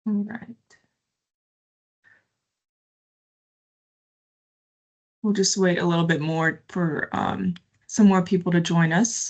All right. We'll just wait a little bit more for some more people to join us.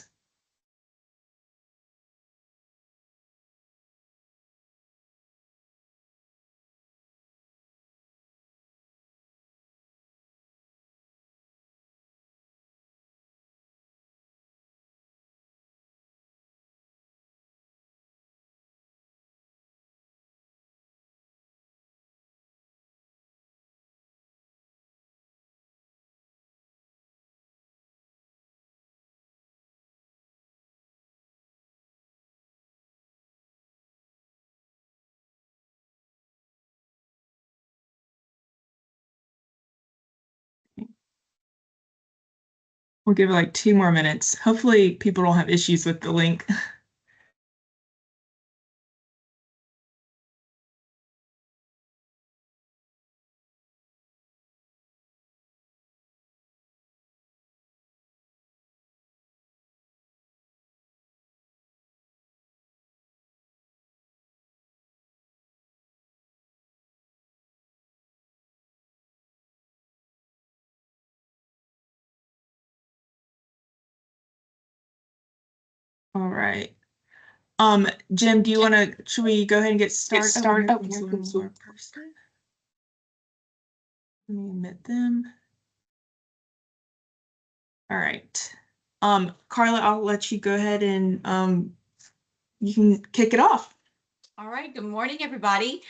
We'll give it like 2 more minutes. Hopefully people don't have issues with the link. All right. Jim, do you want to, should we go ahead and get started? Oh, here's one more person. Let me admit them. All right. Carla, I'll let you go ahead and you can kick it off. All right. Good morning, everybody.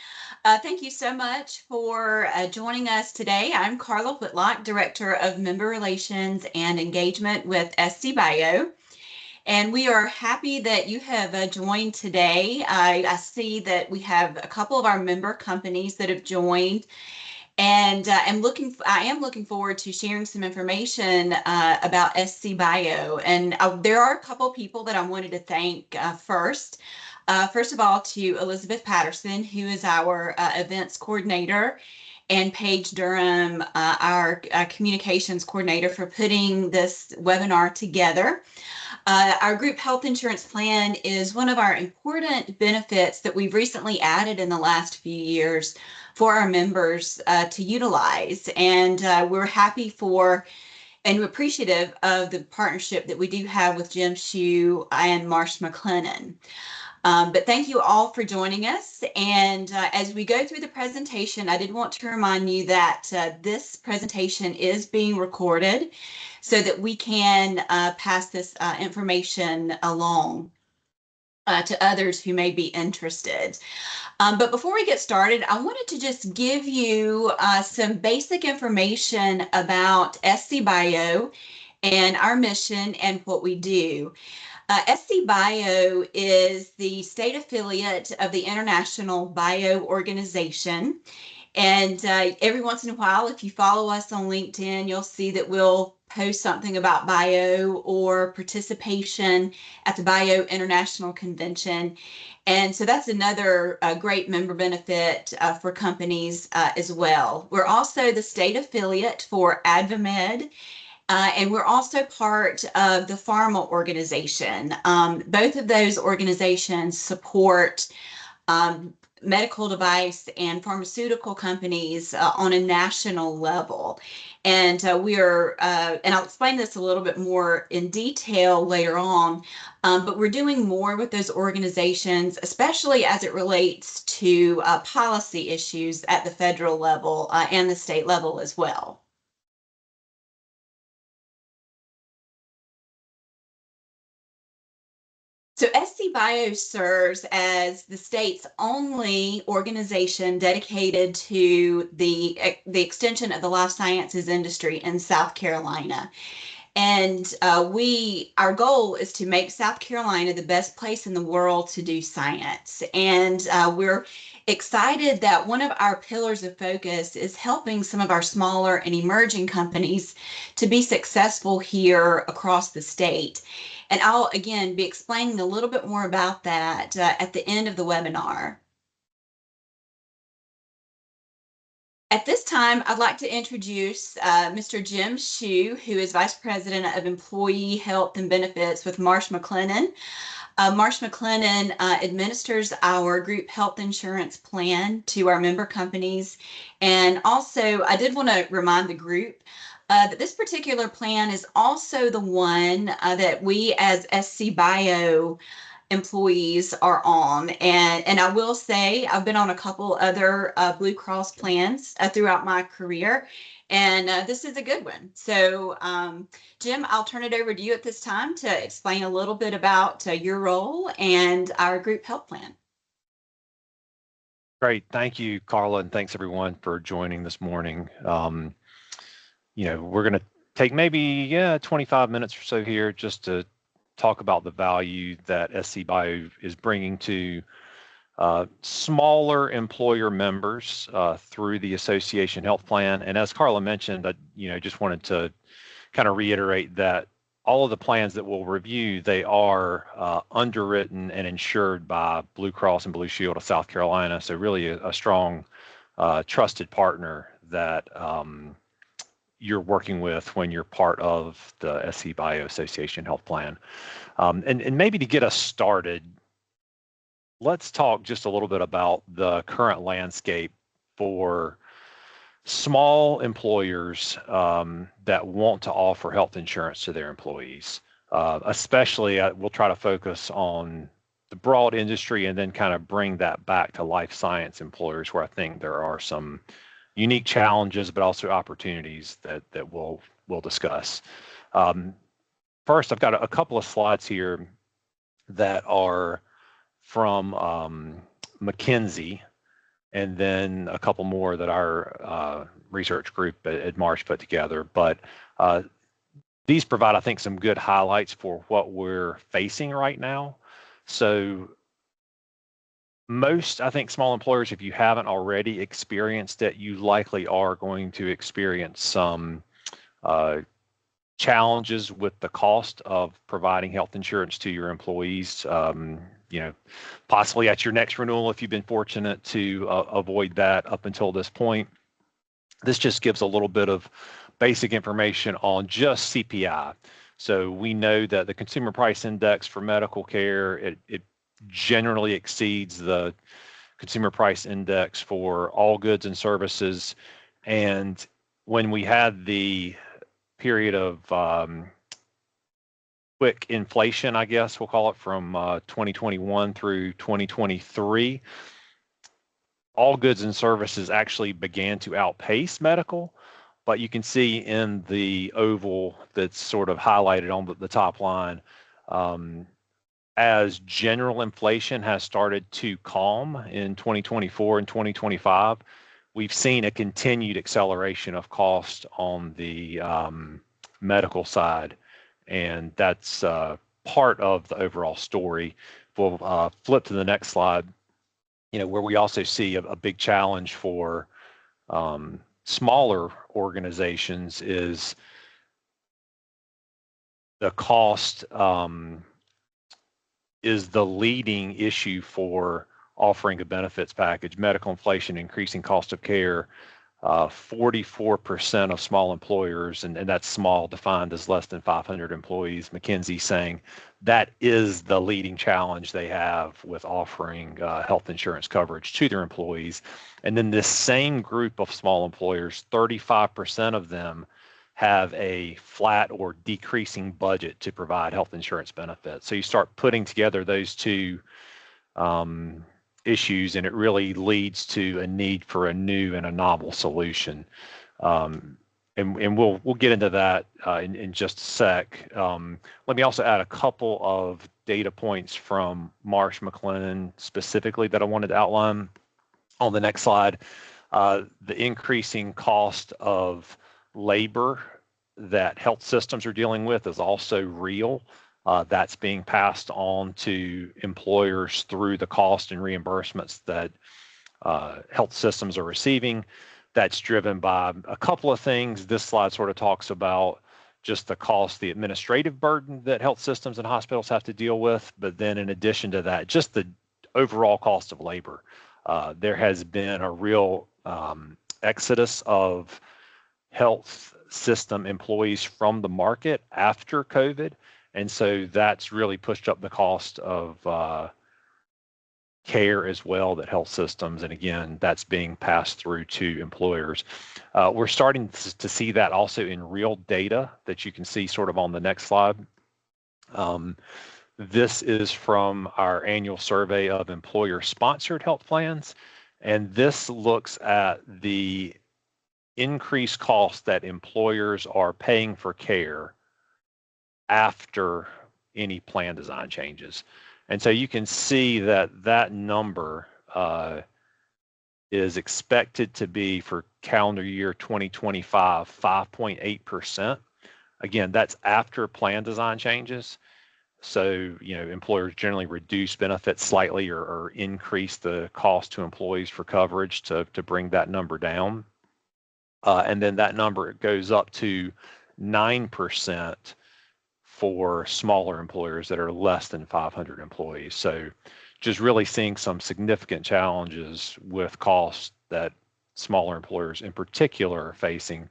Thank you so much for joining us today. I'm Carla Whitlock, Director of Member Relations and Engagement with SCbio. And we are happy that you have joined today. I see that we have a couple of our member companies that have joined. And I am looking forward to sharing some information about SCbio. And there are a couple people that I wanted to thank first. First of all, to Elizabeth Patterson, who is our events coordinator, and Paige Durham, our communications coordinator, for putting this webinar together. Our group health insurance plan is one of our important benefits that we've recently added in the last few years for our members to utilize. And we're happy for and appreciative of the partnership that we do have with Jim Shue and Marsh McLennan. But thank you all for joining us. And as we go through the presentation, I did want to remind you that this presentation is being recorded so that we can pass this information along to others who may be interested. But before we get started, I wanted to just give you some basic information about SCbio and our mission and what we do. SCbio is the state affiliate of the International Bio Organization. And every once in a while, if you follow us on LinkedIn, you'll see that we'll post something about bio or participation at the Bio International Convention. And so that's another great member benefit for companies as well. We're also the state affiliate for AdvaMed. And we're also part of the Pharma organization. Both of those organizations support medical device and pharmaceutical companies on a national level. And and I'll explain this a little bit more in detail later on, but we're doing more with those organizations, especially as it relates to policy issues at the federal level and the state level as well. So SCbio serves as the state's only organization dedicated to the extension of the life sciences industry in South Carolina. And our goal is to make South Carolina the best place in the world to do science. And we're excited that one of our pillars of focus is helping some of our smaller and emerging companies to be successful here across the state. And I'll, again, be explaining a little bit more about that at the end of the webinar. At this time, I'd like to introduce Mr. Jim Shue, who is Vice President of Employee Health and Benefits with Marsh McLennan. Marsh McLennan administers our group health insurance plan to our member companies. And also, I did want to remind the group that this particular plan is also the one that we as SCbio employees are on. And I will say I've been on a couple other BlueCross plans throughout my career, and this is a good one. So Jim, I'll turn it over to you at this time to explain a little bit about your role and our group health plan. Great. Thank you, Carla, and thanks everyone for joining this morning. We're going to take maybe 25 minutes or so here just to talk about the value that SCbio is bringing to smaller employer members through the Association Health Plan. And as Carla mentioned, I just wanted to kind of reiterate that all of the plans that we'll review, they are underwritten and insured by BlueCross and BlueShield of South Carolina. So really a strong, trusted partner that you're working with when you're part of the SCbio Association Health Plan. And maybe to get us started, let's talk just a little bit about the current landscape for small employers that want to offer health insurance to their employees. Especially, we'll try to focus on the broad industry and then kind of bring that back to life science employers, where I think there are some unique challenges, but also opportunities that we'll discuss. First, I've got a couple of slides here that are from McKinsey, and then a couple more that our research group at Marsh put together. But these provide, I think, some good highlights for what we're facing right now. So most, I think, small employers, if you haven't already experienced it, you likely are going to experience some challenges with the cost of providing health insurance to your employees. Possibly at your next renewal, if you've been fortunate to avoid that up until this point. This just gives a little bit of basic information on just CPI. So we know that the Consumer Price Index for medical care, it generally exceeds the Consumer Price Index for all goods and services. And when we had the period of quick inflation, I guess we'll call it, from 2021 through 2023, all goods and services actually began to outpace medical. But you can see in the oval that's sort of highlighted on the top line, as general inflation has started to calm in 2024 and 2025, we've seen a continued acceleration of cost on the medical side. And that's part of the overall story. We'll flip to the next slide, where we also see a big challenge for smaller organizations is the cost is the leading issue for offering a benefits package. Medical inflation, increasing cost of care, 44% of small employers, and that's small defined as less than 500 employees, McKinsey saying that is the leading challenge they have with offering health insurance coverage to their employees. And then this same group of small employers, 35% of them have a flat or decreasing budget to provide health insurance benefits. So you start putting together those two issues, and it really leads to a need for a new and a novel solution. And we'll get into that in just a sec. Let me also add a couple of data points from Marsh McLennan specifically that I wanted to outline on the next slide. The increasing cost of labor that health systems are dealing with is also real. That's being passed on to employers through the cost and reimbursements that health systems are receiving. That's driven by a couple of things. This slide sort of talks about just the cost, the administrative burden that health systems and hospitals have to deal with. But then in addition to that, just the overall cost of labor. There has been a real exodus of health system employees from the market after COVID. And so that's really pushed up the cost of care as well, that health systems, and again, that's being passed through to employers. We're starting to see that also in real data that you can see sort of on the next slide. This is from our annual survey of employer-sponsored health plans, and this looks at the increased cost that employers are paying for care after any plan design changes. And so you can see that that number is expected to be for calendar year 2025, 5.8%. Again, that's after plan design changes. So, employers generally reduce benefits slightly or increase the cost to employees for coverage to bring that number down. And then that number goes up to 9% for smaller employers that are less than 500 employees. So just really seeing some significant challenges with costs that smaller employers in particular are facing.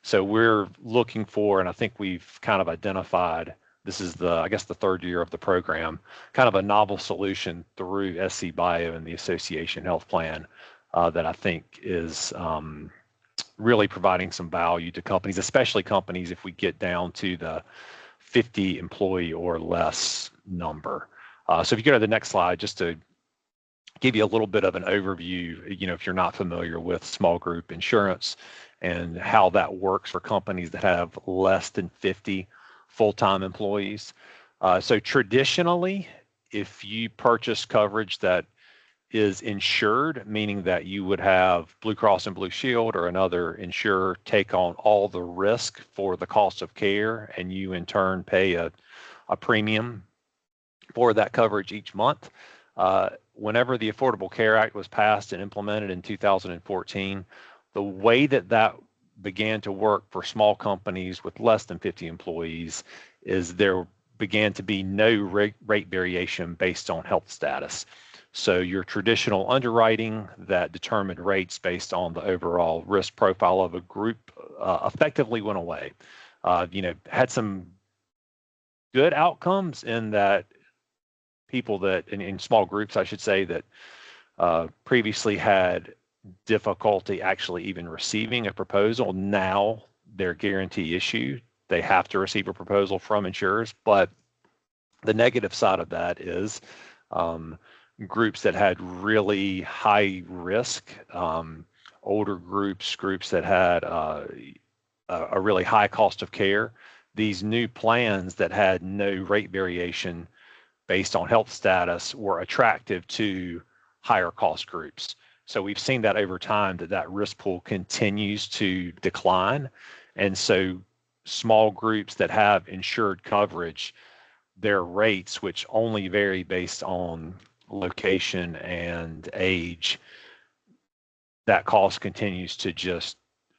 So we're looking for, and I think we've kind of identified, this is the third year of the program, kind of a novel solution through SCbio and the Association Health Plan that I think is really providing some value to companies, especially companies if we get down to the 50 employee or less number. So if you go to the next slide, just to give you a little bit of an overview, if you're not familiar with small group insurance and how that works for companies that have less than 50 full-time employees. So traditionally, if you purchase coverage that is insured, meaning that you would have BlueCross and BlueShield or another insurer take on all the risk for the cost of care, and you in turn pay a premium for that coverage each month. Whenever the Affordable Care Act was passed and implemented in 2014, the way that began to work for small companies with less than 50 employees is there began to be no rate variation based on health status. So your traditional underwriting that determined rates based on the overall risk profile of a group effectively went away. Had some good outcomes in that people that, in small groups, I should say, that previously had difficulty actually even receiving a proposal. Now they're guarantee issued. They have to receive a proposal from insurers. But the negative side of that is groups that had really high risk, older groups that had a really high cost of care, these new plans that had no rate variation based on health status were attractive to higher cost groups. So we've seen that over time that risk pool continues to decline. And so small groups that have insured coverage, their rates, which only vary based on location and age, that cost continues to just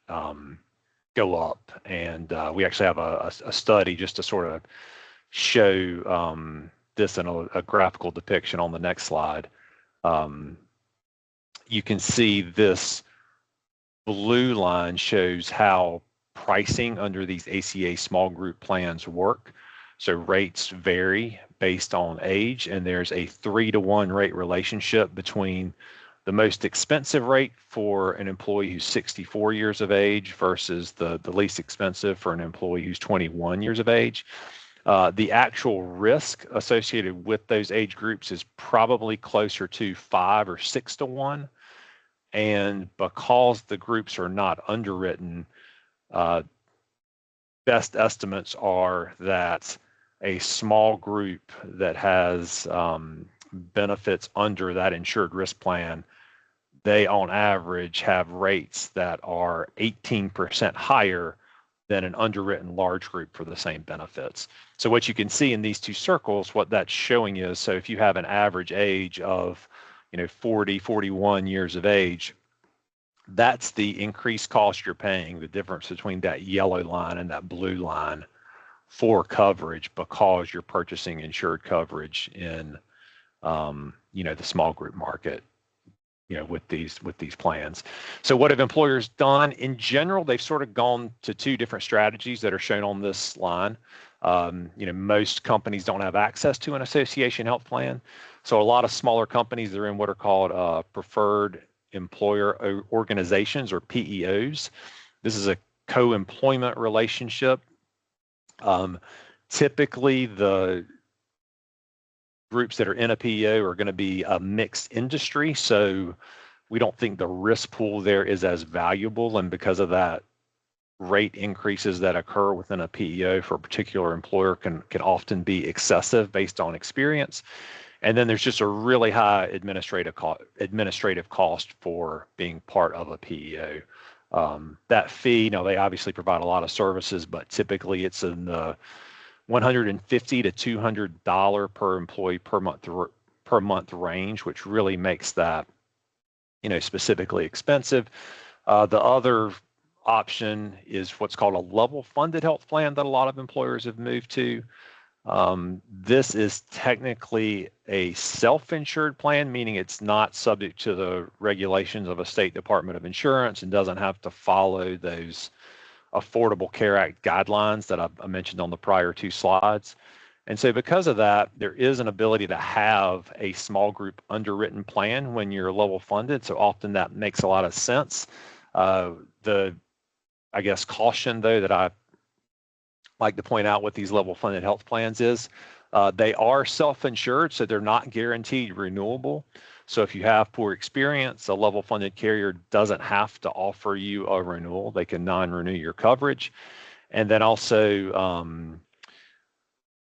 go up. And we actually have a study just to sort of show this in a graphical depiction on the next slide. You can see this blue line shows how pricing under these ACA small group plans work. So rates vary based on age, and there's a 3-to-1 rate relationship between the most expensive rate for an employee who's 64 years of age versus the least expensive for an employee who's 21 years of age. The actual risk associated with those age groups is probably closer to 5 or 6-to-1. And because the groups are not underwritten, best estimates are that a small group that has benefits under that insured risk plan, they on average have rates that are 18% higher than an underwritten large group for the same benefits. So what you can see in these two circles, what that's showing is, so if you have an average age of 40, 41 years of age, that's the increased cost you're paying, the difference between that yellow line and that blue line for coverage, because you're purchasing insured coverage in the small group market, with these plans. So what have employers done? In general, they've sort of gone to two different strategies that are shown on this line. Most companies don't have access to an association health plan. So a lot of smaller companies are in what are called preferred employer organizations, or PEOs. This is a co-employment relationship. Typically, the groups that are in a PEO are going to be a mixed industry, so we don't think the risk pool there is as valuable, and because of that, rate increases that occur within a PEO for a particular employer can often be excessive based on experience. And then there's just a really high administrative cost for being part of a PEO. That fee, they obviously provide a lot of services, but typically it's in the $150 to $200 per employee per month range, which really makes that specifically expensive. The other option is what's called a level funded health plan that a lot of employers have moved to. This is technically a self-insured plan, meaning it's not subject to the regulations of a state Department of Insurance and doesn't have to follow those Affordable Care Act guidelines that I mentioned on the prior two slides. And so because of that, there is an ability to have a small group underwritten plan when you're level funded. So often that makes a lot of sense. I guess caution though that I like to point out with these level funded health plans is they are self-insured, so they're not guaranteed renewable. So if you have poor experience, a level funded carrier doesn't have to offer you a renewal. They can non-renew your coverage. And then also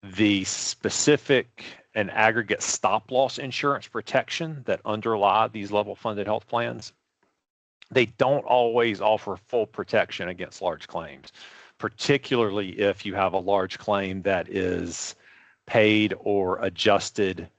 the specific and aggregate stop loss insurance protection that underlie these level funded health plans, they don't always offer full protection against large claims, particularly if you have a large claim that is paid or adjusted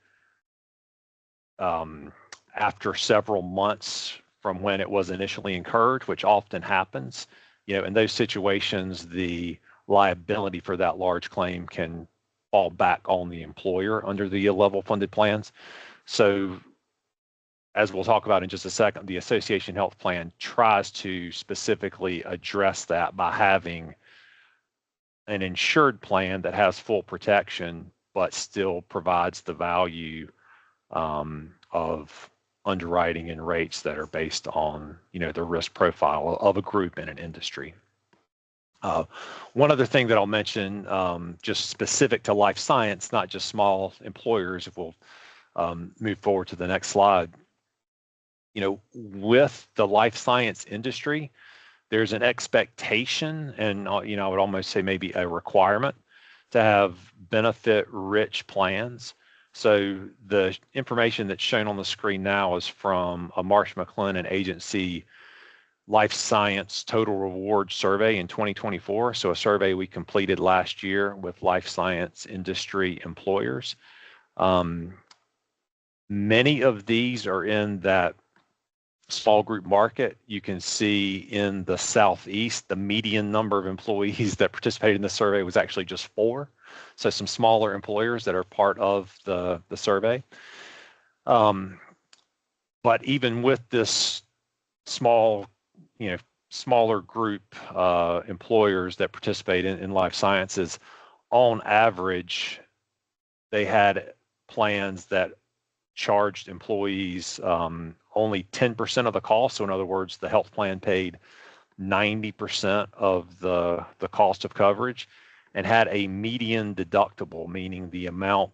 after several months from when it was initially incurred, which often happens. In those situations, the liability for that large claim can fall back on the employer under the level funded plans. So as we'll talk about in just a second, the association health plan tries to specifically address that by having an insured plan that has full protection, but still provides the value of underwriting and rates that are based on, the risk profile of a group in an industry. One other thing that I'll mention, just specific to life science, not just small employers, if we'll move forward to the next slide. With the life science industry, there's an expectation and, I would almost say maybe a requirement to have benefit-rich plans. So the information that's shown on the screen now is from a Marsh McLennan agency life science total reward survey in 2024. So a survey we completed last year with life science industry employers. Many of these are in that small group market. You can see in the Southeast, the median number of employees that participated in the survey was actually just 4. So some smaller employers that are part of the survey. But even with this smaller group employers that participate in life sciences, on average, they had plans that charged employees only 10% of the cost. So in other words, the health plan paid 90% of the cost of coverage and had a median deductible, meaning the amount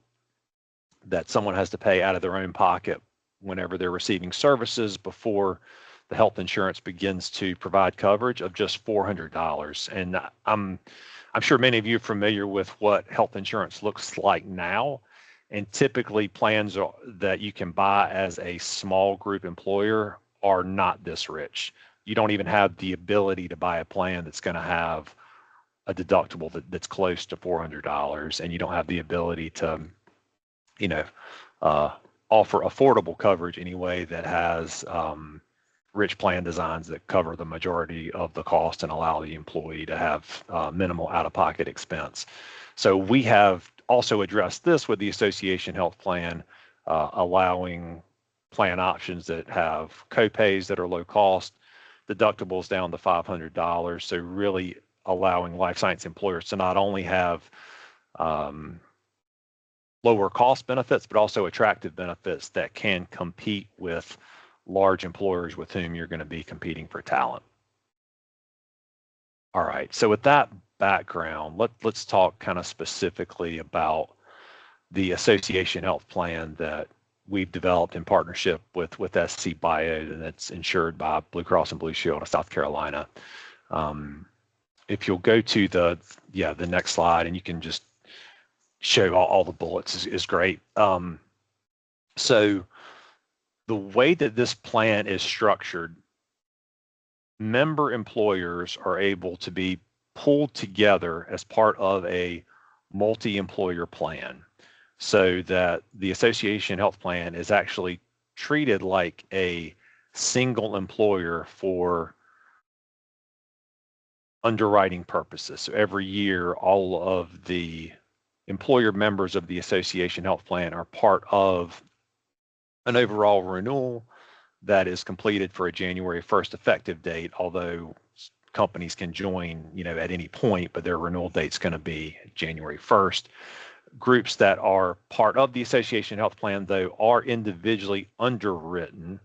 that someone has to pay out of their own pocket whenever they're receiving services before the health insurance begins to provide coverage, of just $400. And I'm sure many of you are familiar with what health insurance looks like now. And typically plans that you can buy as a small group employer are not this rich. You don't even have the ability to buy a plan that's going to have a deductible that's close to $400, and you don't have the ability to, offer affordable coverage anyway that has rich plan designs that cover the majority of the cost and allow the employee to have minimal out-of-pocket expense. So we have also addressed this with the association health plan, allowing plan options that have copays that are low cost, deductibles down to $500. So really allowing life science employers to not only have lower cost benefits, but also attractive benefits that can compete with large employers with whom you're going to be competing for talent. All right, so with that background, let's talk kind of specifically about the association health plan that we've developed in partnership with SCbio, and that's insured by BlueCross and BlueShield of South Carolina. If you'll go to the next slide, and you can just show all the bullets is great. So the way that this plan is structured, member employers are able to be pulled together as part of a multi-employer plan, so that the association health plan is actually treated like a single employer for underwriting purposes. So every year, all of the employer members of the association health plan are part of an overall renewal that is completed for a January 1st effective date, although companies can join, at any point, but their renewal date's going to be January 1st. Groups that are part of the association health plan, though, are individually underwritten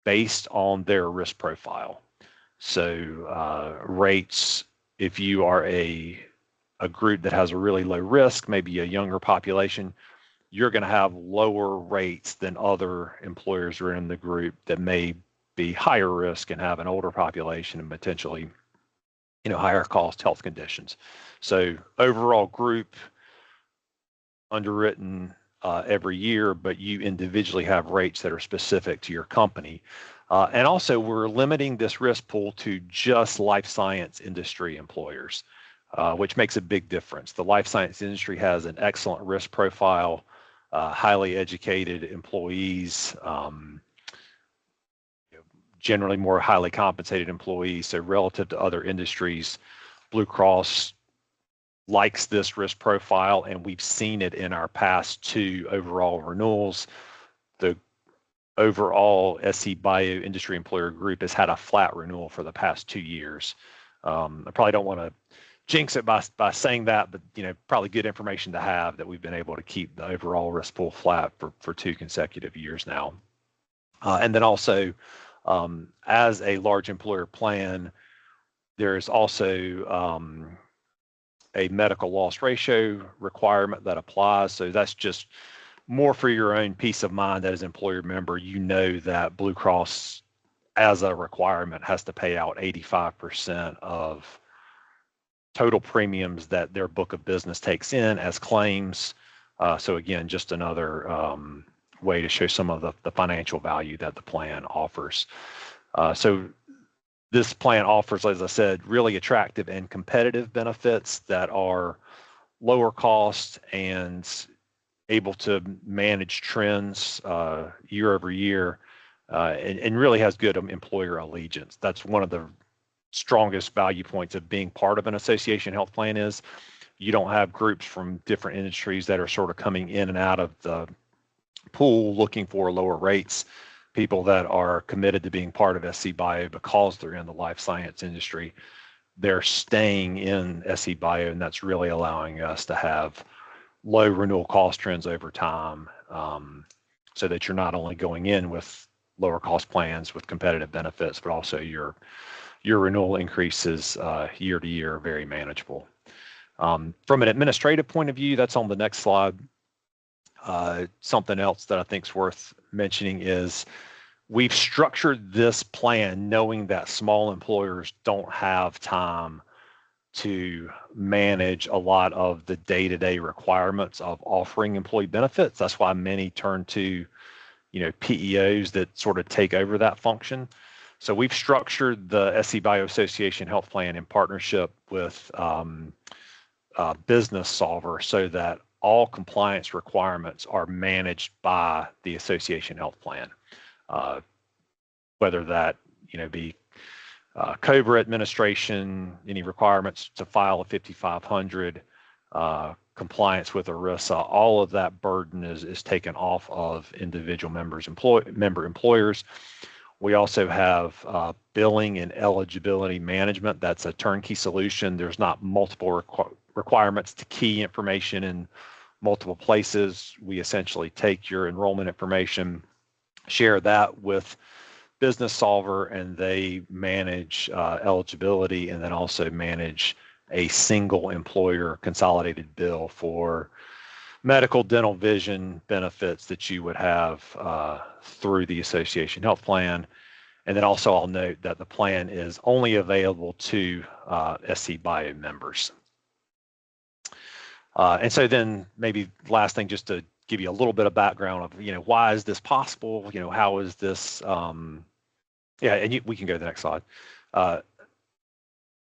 based on their risk profile. So rates, if you are a group that has a really low risk, maybe a younger population, you're going to have lower rates than other employers who are in the group that may be higher risk and have an older population and potentially, higher cost health conditions. So overall group underwritten every year, but you individually have rates that are specific to your company. And also, we're limiting this risk pool to just life science industry employers, which makes a big difference. The life science industry has an excellent risk profile, highly educated employees, generally more highly compensated employees. So relative to other industries, BlueCross likes this risk profile, and we've seen it in our past 2 overall renewals. The overall SCbio industry employer group has had a flat renewal for the past 2 years. I probably don't want to jinx it by saying that, but probably good information to have that we've been able to keep the overall risk pool flat for 2 consecutive years now. And then also, as a large employer plan, there's also a medical loss ratio requirement that applies. So that's just more for your own peace of mind as an employer member. That BlueCross, as a requirement, has to pay out 85% of total premiums that their book of business takes in as claims. So again, just another way to show some of the financial value that the plan offers. So this plan offers, as I said, really attractive and competitive benefits that are lower cost and able to manage trends year over year, and really has good employer allegiance. That's one of the strongest value points of being part of an association health plan is you don't have groups from different industries that are sort of coming in and out of the pool looking for lower rates. People that are committed to being part of SCbio because they're in the life science industry, they're staying in SCbio, and that's really allowing us to have low renewal cost trends over time, so that you're not only going in with lower cost plans with competitive benefits, but also your renewal increases year to year are very manageable. From an administrative point of view, that's on the next slide. Something else that I think is worth mentioning is we've structured this plan knowing that small employers don't have time to manage a lot of the day-to-day requirements of offering employee benefits. That's why many turn to, PEOs that sort of take over that function. So we've structured the SCbio Association Health Plan in partnership with Business Solver so that all compliance requirements are managed by the Association Health Plan, whether that be COBRA administration, any requirements to file a 5500, compliance with ERISA, all of that burden is taken off of individual member employers. We also have billing and eligibility management. That's a turnkey solution. There's not multiple requirements to key information in multiple places. We essentially take your enrollment information, share that with Business Solver, and they manage eligibility and then also manage a single employer consolidated bill for medical, dental, vision benefits that you would have through the association health plan. And then also I'll note that the plan is only available to SCbio members. And so then maybe last thing, just to give you a little bit of background of, why is this possible? How is this, yeah, and we can go to the next slide.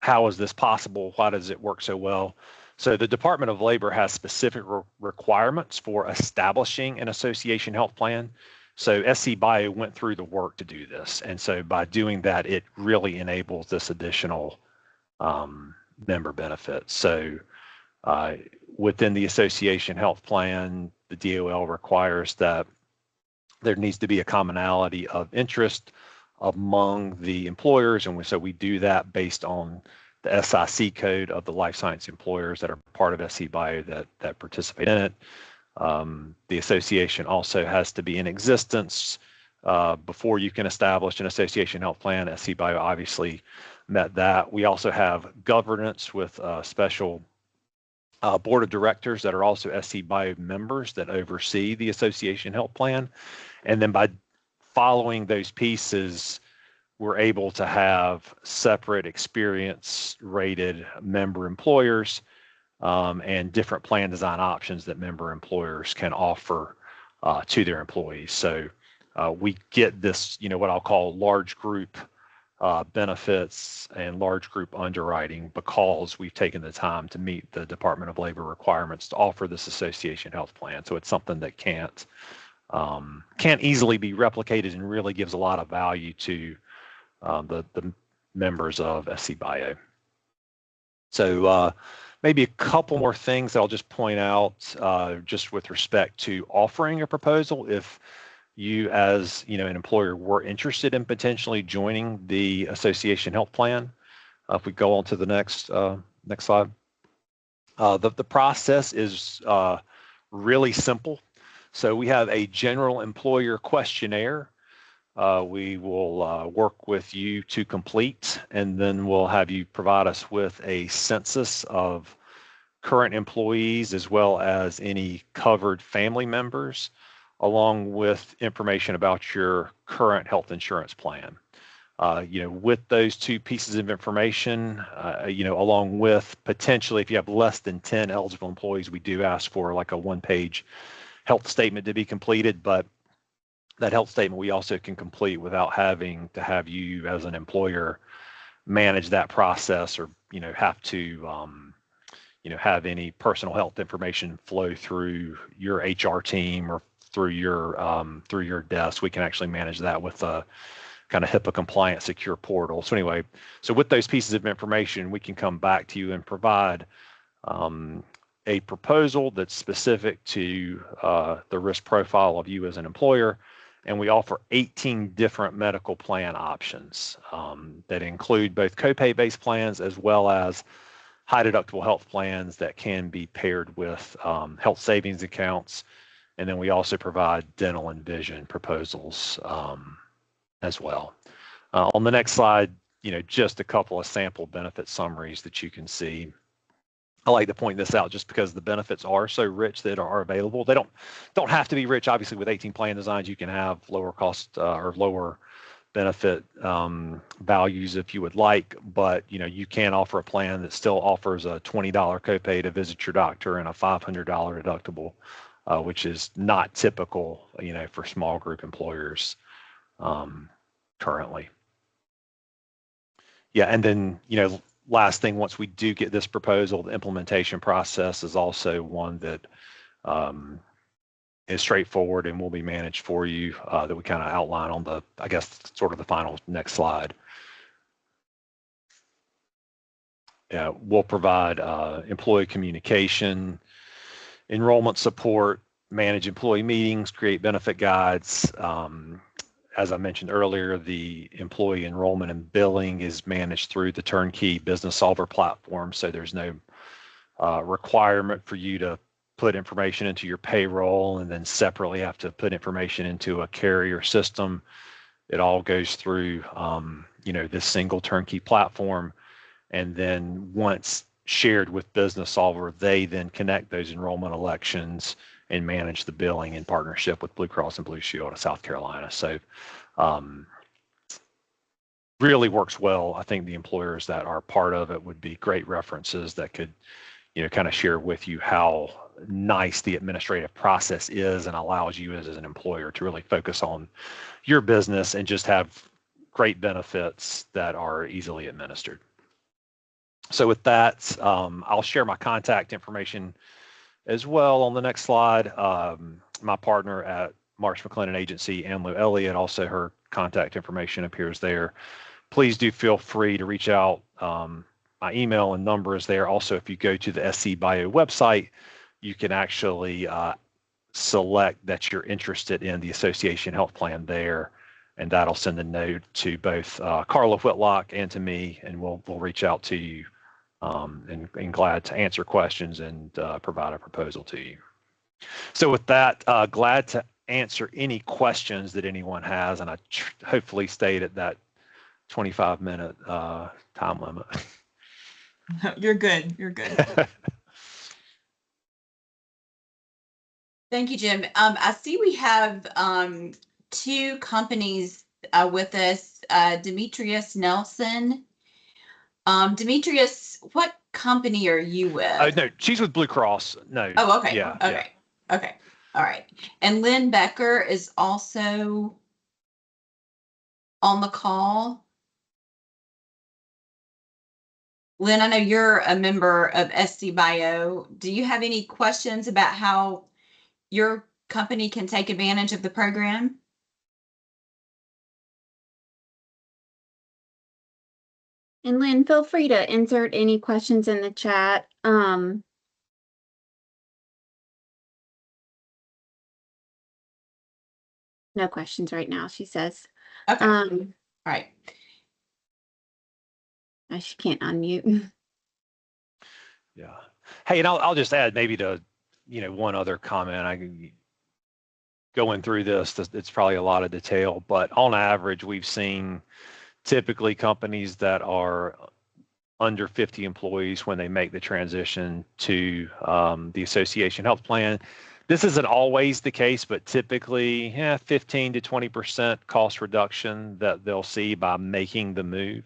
How is this possible? Why does it work so well? So the Department of Labor has specific requirements for establishing an association health plan. So SCbio went through the work to do this. And so by doing that, it really enables this additional member benefit. So within the association health plan, the DOL requires that there needs to be a commonality of interest among the employers. And so we do that based on the SIC code of the life science employers that are part of SCbio that participate in it. The association also has to be in existence before you can establish an association health plan. SCbio obviously met that. We also have governance with a special board of directors that are also SCbio members that oversee the association health plan. And then by following those pieces, we're able to have separate experience rated member employers and different plan design options that member employers can offer to their employees. So we get this, what I'll call large group benefits and large group underwriting because we've taken the time to meet the Department of Labor requirements to offer this association health plan. So it's something that can't easily be replicated and really gives a lot of value to the members of SCbio. So maybe a couple more things that I'll just point out just with respect to offering a proposal. If you as an employer were interested in potentially joining the association health plan, if we go on to the next slide, the process is really simple. So we have a general employer questionnaire. We will work with you to complete, and then we'll have you provide us with a census of current employees as well as any covered family members, along with information about your current health insurance plan. With those two pieces of information, along with potentially if you have less than 10 eligible employees, we do ask for like a one-page health statement to be completed, but that health statement we also can complete without having to have you as an employer manage that process or have to have any personal health information flow through your HR team or through your desk. We can actually manage that with a kind of HIPAA compliant secure portal. So anyway, so with those pieces of information, we can come back to you and provide a proposal that's specific to the risk profile of you as an employer. And we offer 18 different medical plan options that include both copay-based plans as well as high deductible health plans that can be paired with health savings accounts. And then we also provide dental and vision proposals as well. On the next slide, just a couple of sample benefit summaries that you can see. I like to point this out just because the benefits are so rich that are available. They don't have to be rich. Obviously, with 18 plan designs, you can have lower cost or lower benefit values if you would like, but you can offer a plan that still offers a $20 copay to visit your doctor and a $500 deductible, which is not typical, for small group employers currently. Yeah, and then last thing, once we do get this proposal, the implementation process is also one that is straightforward and will be managed for you that we kind of outline on the, I guess, sort of the final next slide. Yeah, we'll provide employee communication, enrollment support, manage employee meetings, create benefit guides. As I mentioned earlier, the employee enrollment and billing is managed through the turnkey Business Solver platform, so there's no requirement for you to put information into your payroll and then separately have to put information into a carrier system. It all goes through, this single turnkey platform. And then once shared with Business Solver, they then connect those enrollment elections and manage the billing in partnership with Blue Cross and Blue Shield of South Carolina. So really works well. I think the employers that are part of it would be great references that could, kind of share with you how nice the administrative process is and allows you as an employer to really focus on your business and just have great benefits that are easily administered. So with that, I'll share my contact information as well on the next slide. My partner at Marsh McLennan Agency, Anne-Lou Elliott, also her contact information appears there. Please do feel free to reach out. My email and number is there. Also, if you go to the SCbio website, you can actually select that you're interested in the Association Health Plan there, and that'll send a note to both Carla Whitlock and to me, and we'll reach out to you and glad to answer questions and provide a proposal to you. So with that, glad to answer any questions that anyone has, and I hopefully stayed at that 25-minute time limit. You're good. You're good. Thank you, Jim. I see we have two companies with us, Demetrius Nelson. Demetrius, what company are you with? Oh, no, she's with Blue Cross. No. Oh, okay. Yeah. Okay. Yeah. Okay. All right. And Lynn Becker is also on the call. Lynn, I know you're a member of SCbio. Do you have any questions about how your company can take advantage of the program? And Lynn, feel free to insert any questions in the chat. No questions right now, she says. Okay. All right. She can't unmute. Yeah. Hey, and I'll just add maybe to, one other comment. I can going through this, it's probably a lot of detail, but on average, we've seen typically companies that are under 50 employees when they make the transition to the Association Health Plan. This isn't always the case, but typically 15 to 20% cost reduction that they'll see by making the move,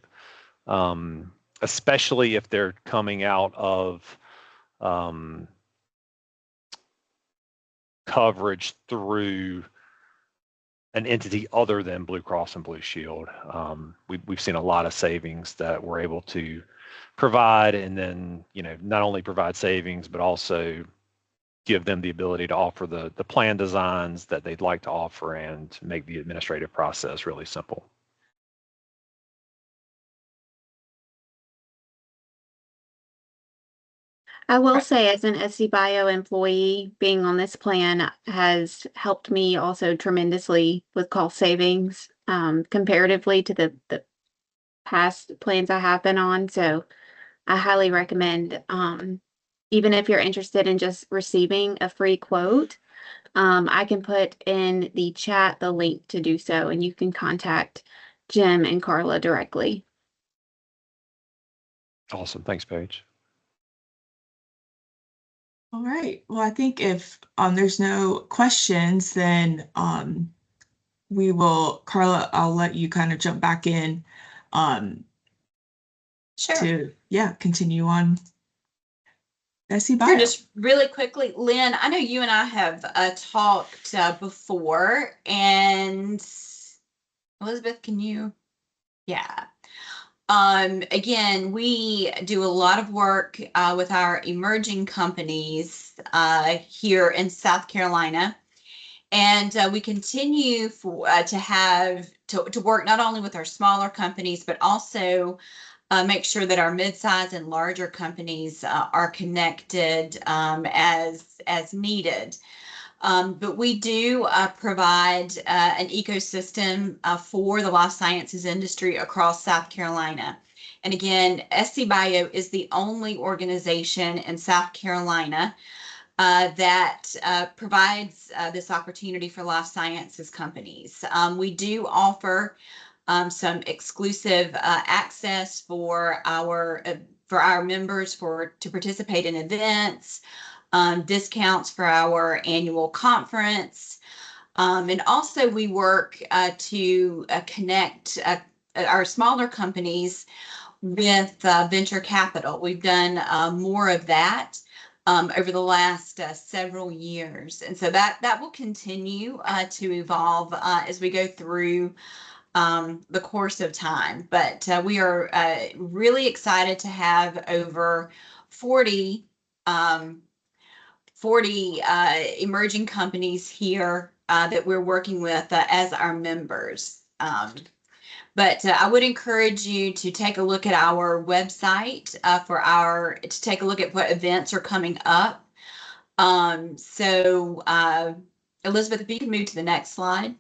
especially if they're coming out of coverage through an entity other than Blue Cross and Blue Shield. We've seen a lot of savings that we're able to provide, and then not only provide savings, but also give them the ability to offer the plan designs that they'd like to offer and make the administrative process really simple. I will say, as an SCbio employee, being on this plan has helped me also tremendously with cost savings comparatively to the past plans I have been on. So I highly recommend, even if you're interested in just receiving a free quote, I can put in the chat the link to do so, and you can contact Jim and Carla directly. Awesome. Thanks, Paige. All right. Well, I think if there's no questions, then we will, Carla, I'll let you kind of jump back in Sure. to continue on SCbio. Sure, just really quickly, Lynn, I know you and I have talked before, and Elizabeth, can you? Yeah. Again, we do a lot of work with our emerging companies here in South Carolina. And we continue to work not only with our smaller companies, but also make sure that our mid-size and larger companies are connected as needed. But we do provide an ecosystem for the life sciences industry across South Carolina. And again, SCbio is the only organization in South Carolina that provides this opportunity for life sciences companies. We do offer some exclusive access for our members to participate in events, discounts for our annual conference. And also we work to connect our smaller companies with venture capital. We've done more of that over the last several years. And so that will continue to evolve as we go through the course of time. But we are really excited to have over 40 emerging companies here that we're working with as our members. But I would encourage you to take a look at our website to take a look at what events are coming up. Elizabeth, if you can move to the next slide.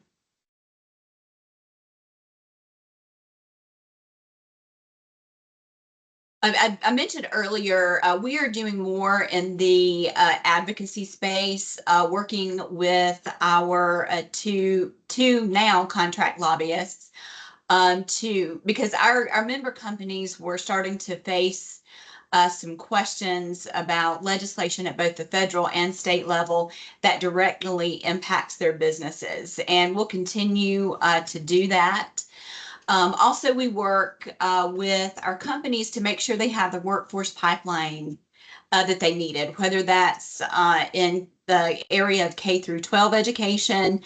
I mentioned earlier, we are doing more in the advocacy space, working with our two now contract lobbyists because our member companies were starting to face some questions about legislation at both the federal and state level that directly impacts their businesses. And we'll continue to do that. Also, we work with our companies to make sure they have the workforce pipeline that they needed, whether that's in the area of K through 12 education,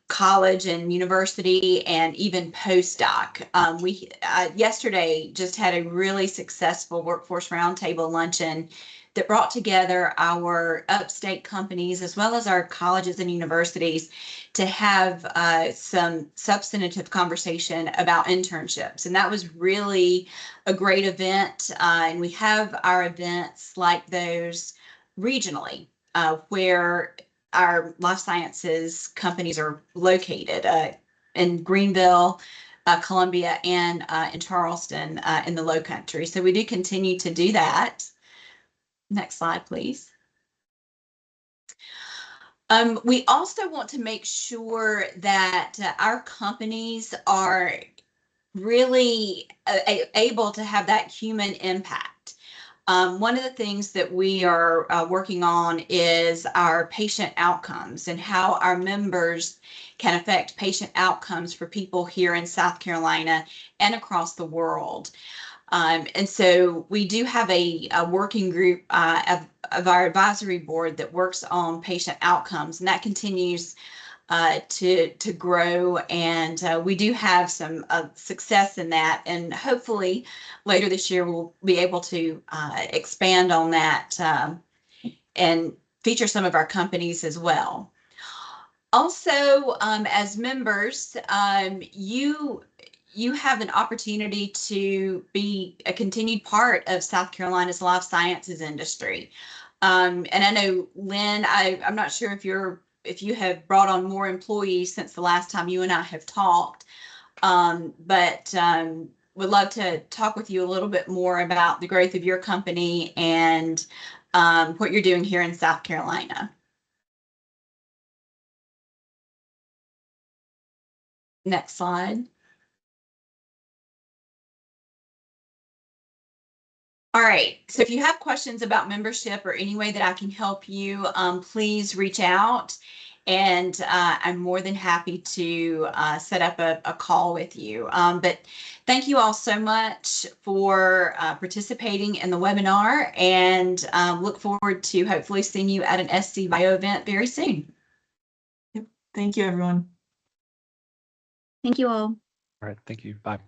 college and university, and even postdoc. We yesterday just had a really successful workforce roundtable luncheon that brought together our upstate companies as well as our colleges and universities to have some substantive conversation about internships. And that was really a great event. And we have our events like those regionally where our life sciences companies are located in Greenville, Columbia, and in Charleston in the Low Country. So we do continue to do that. Next slide, please. We also want to make sure that our companies are really able to have that human impact. One of the things that we are working on is our patient outcomes and how our members can affect patient outcomes for people here in South Carolina and across the world. And so we do have a working group of our advisory board that works on patient outcomes, and that continues to grow. And we do have some success in that. And hopefully later this year, we'll be able to expand on that and feature some of our companies as well. Also, as members, you have an opportunity to be a continued part of South Carolina's life sciences industry. And I know, Lynn, I'm not sure if you have brought on more employees since the last time you and I have talked, but would love to talk with you a little bit more about the growth of your company and what you're doing here in South Carolina. Next slide. All right, so if you have questions about membership or any way that I can help you, please reach out, and I'm more than happy to set up a call with you. But thank you all so much for participating in the webinar, and look forward to hopefully seeing you at an SCbio event very soon. Thank you, everyone. Thank you all. All right, thank you. Bye.